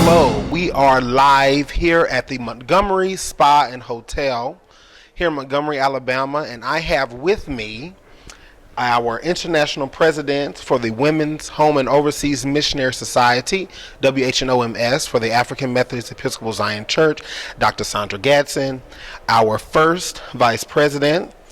Hello, we are live here at the Montgomery Spa and Hotel here in Montgomery, Alabama, and I have with me our international president for the Women's Home and Overseas Missionary Society, WH&OMS, for the African Methodist Episcopal Zion Church, Dr. Sandra Gadsden, our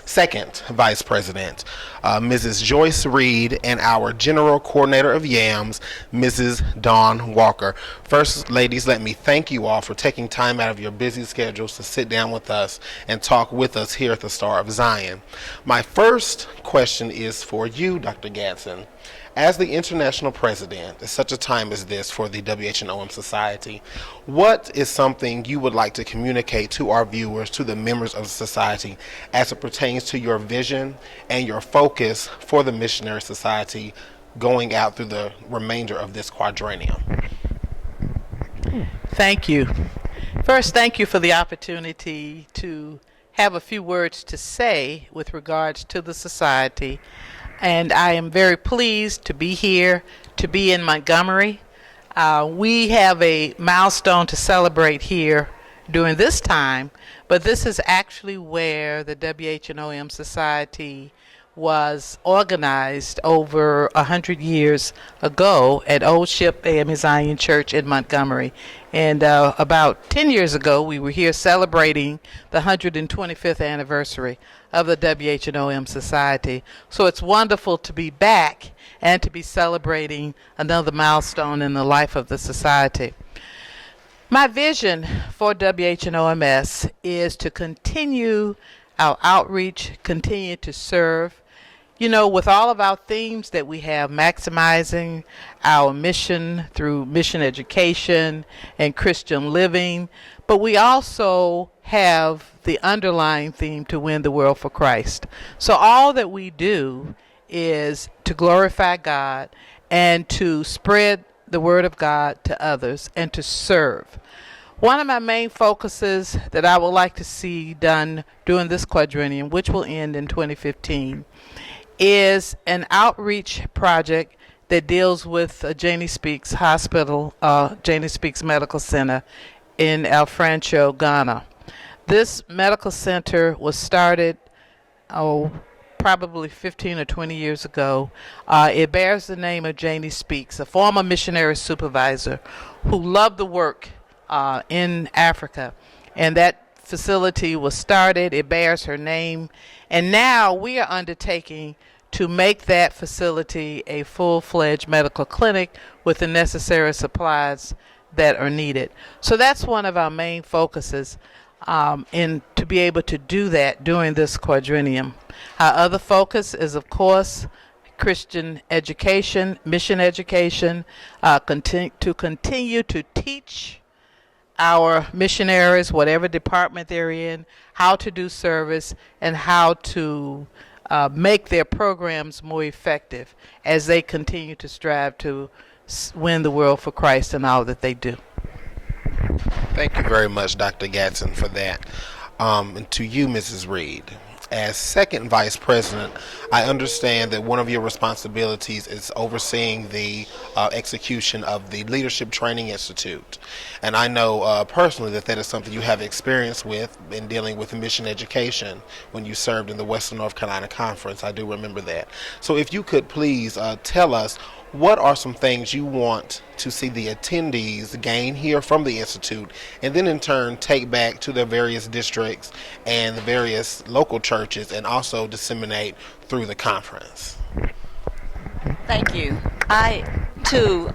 second vice president, Mrs. Joyce Reed, and our general coordinator of YAMS, Mrs. Dawn Walker. First, ladies, let me thank you all for taking time out of your busy schedules to sit down with us and talk with us here at the Star of Zion. My first question is for you, Dr. Gadsden. As the international president at such a time as this for the WH&OM Society, what is something you would like to communicate to our viewers, to the members of the society, as it pertains to your vision and your focus for the Missionary Society going out through the remainder of this quadrennium? Thank you. First, thank you for the opportunity to have a few words to say with regards to the society. And I am very pleased to be here, to be in Montgomery. We have a milestone to celebrate here during this time, but this is actually where the WH&OM Society was organized over 100 years ago at Old Ship A.M.E. Zion Church in Montgomery. And about 10 years ago, we were here celebrating the 125th anniversary of the WH&OM Society. So it's wonderful to be back and to be celebrating another milestone in the life of the society. My vision for WH&OMS is to continue our outreach, continue to serve. You know, with all of our themes that we have, maximizing our mission through mission education and Christian living, but we also have the underlying theme to win the world for Christ. So all that we do is to glorify God and to spread the word of God to others and to serve. One of my main focuses that I would like to see done during this quadrennium, which will end in 2015, is an outreach project that deals with Janie Speaks Hospital, Janie Speaks Medical Center in El Francho, Ghana. This medical center was started, probably 15 or 20 years ago. It bears the name of Janie Speaks, a former missionary supervisor who loved the work in Africa. And that facility was started. It bears her name. And now we are undertaking to make that facility a full-fledged medical clinic with the necessary supplies that are needed. So that's one of our main focuses, in to be able to do that during this quadrennium. Our other focus is, of course, Christian education, mission education, to continue to teach our missionaries, whatever department they're in, how to do service and how to make their programs more effective as they continue to strive to win the world for Christ in all that they do. Thank you very much, Dr. Gadsden, for that. And to you, Mrs. Reed, as second vice president, I understand that one of your responsibilities is overseeing the execution of the Leadership Training Institute. And I know personally that is something you have experience with in dealing with mission education when you served in the Western North Carolina Conference. I do remember that. So if you could please tell us, what are some things you want to see the attendees gain here from the Institute, and then in turn take back to their various districts and the various local churches and also disseminate through the conference? Thank you. I, too,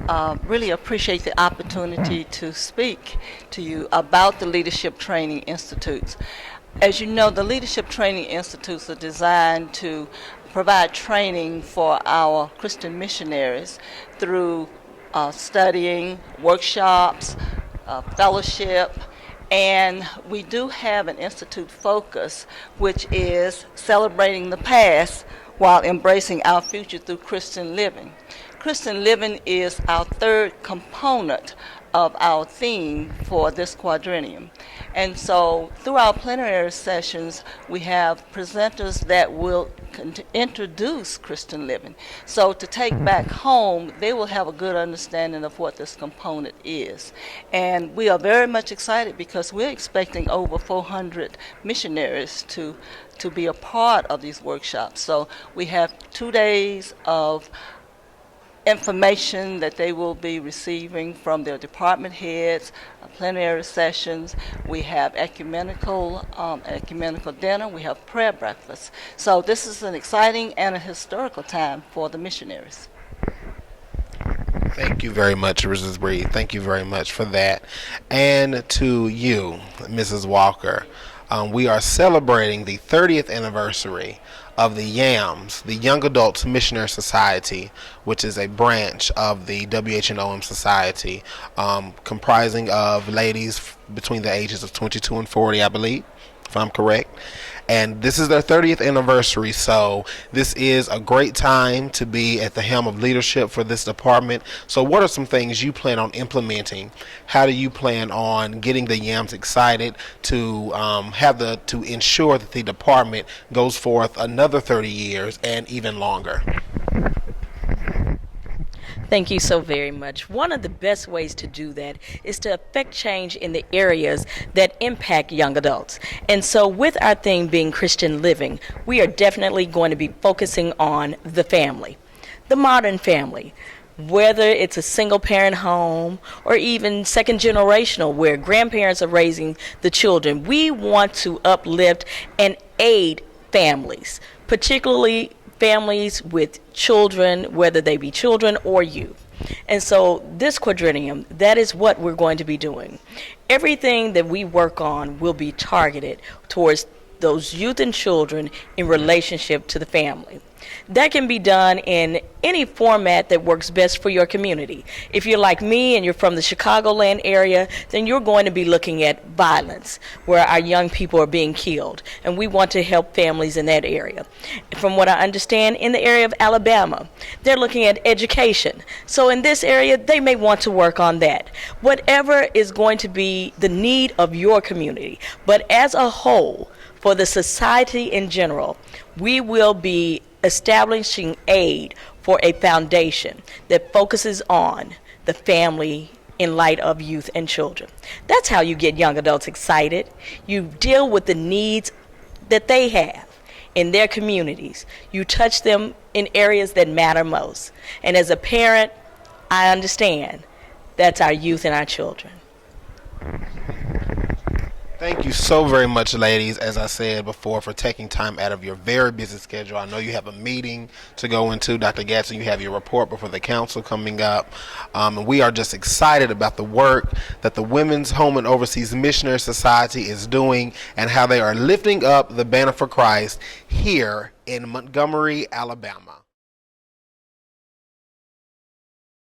really appreciate the opportunity to speak to you about the Leadership Training Institutes. As you know, the Leadership Training Institutes are designed to provide training for our Christian missionaries through studying, workshops, fellowship, and we do have an institute focus, which is celebrating the past while embracing our future through Christian living. Christian living is our third component of our theme for this quadrennium. And so through our plenary sessions, we have presenters that will introduce Christian living. So to take back home, they will have a good understanding of what this component is. And we are very much excited because we're expecting over 400 missionaries to be a part of these workshops. So we have 2 days of information that they will be receiving from their department heads, plenary sessions. We have ecumenical dinner. We have prayer breakfast. So this is an exciting and a historical time for the missionaries. Thank you very much, Mrs. Reed. Thank you very much for that. And to you, Mrs. Walker, we are celebrating the 30th anniversary of the YAMS, the Young Adults Missionary Society, which is a branch of the WH&OMS Society, comprising of ladies between the ages of 22 and 40, I believe, if I'm correct. And this is their 30th anniversary, so this is a great time to be at the helm of leadership for this department. So what are some things you plan on implementing? How do you plan on getting the YAMS excited to to ensure that the department goes forth another 30 years and even longer? Thank you so very much. One of the best ways to do that is to affect change in the areas that impact young adults. And so with our theme being Christian living, we are definitely going to be focusing on the family, the modern family, whether it's a single parent home or even second generational where grandparents are raising the children. We want to uplift and aid families, particularly families with children, whether they be children or youth. And so this quadrennium, that is what we're going to be doing. Everything that we work on will be targeted towards those youth and children in relationship to the family. That can be done in any format that works best for your community. If you're like me and you're from the Chicagoland area, then you're going to be looking at violence, where our young people are being killed, and we want to help families in that area. From what I understand, in the area of Alabama, they're looking at education. So in this area, they may want to work on that. Whatever is going to be the need of your community, but as a whole, for the society in general, we will be establishing aid for a foundation that focuses on the family in light of youth and children. That's how you get young adults excited. You deal with the needs that they have in their communities. You touch them in areas that matter most. And as a parent, I understand that's our youth and our children. Thank you so very much, ladies, as I said before, for taking time out of your very busy schedule. I know you have a meeting to go into. Dr. Gadsden, you have your report before the council coming up. And we are just excited about the work that the Women's Home and Overseas Missionary Society is doing and how they are lifting up the banner for Christ here in Montgomery, Alabama.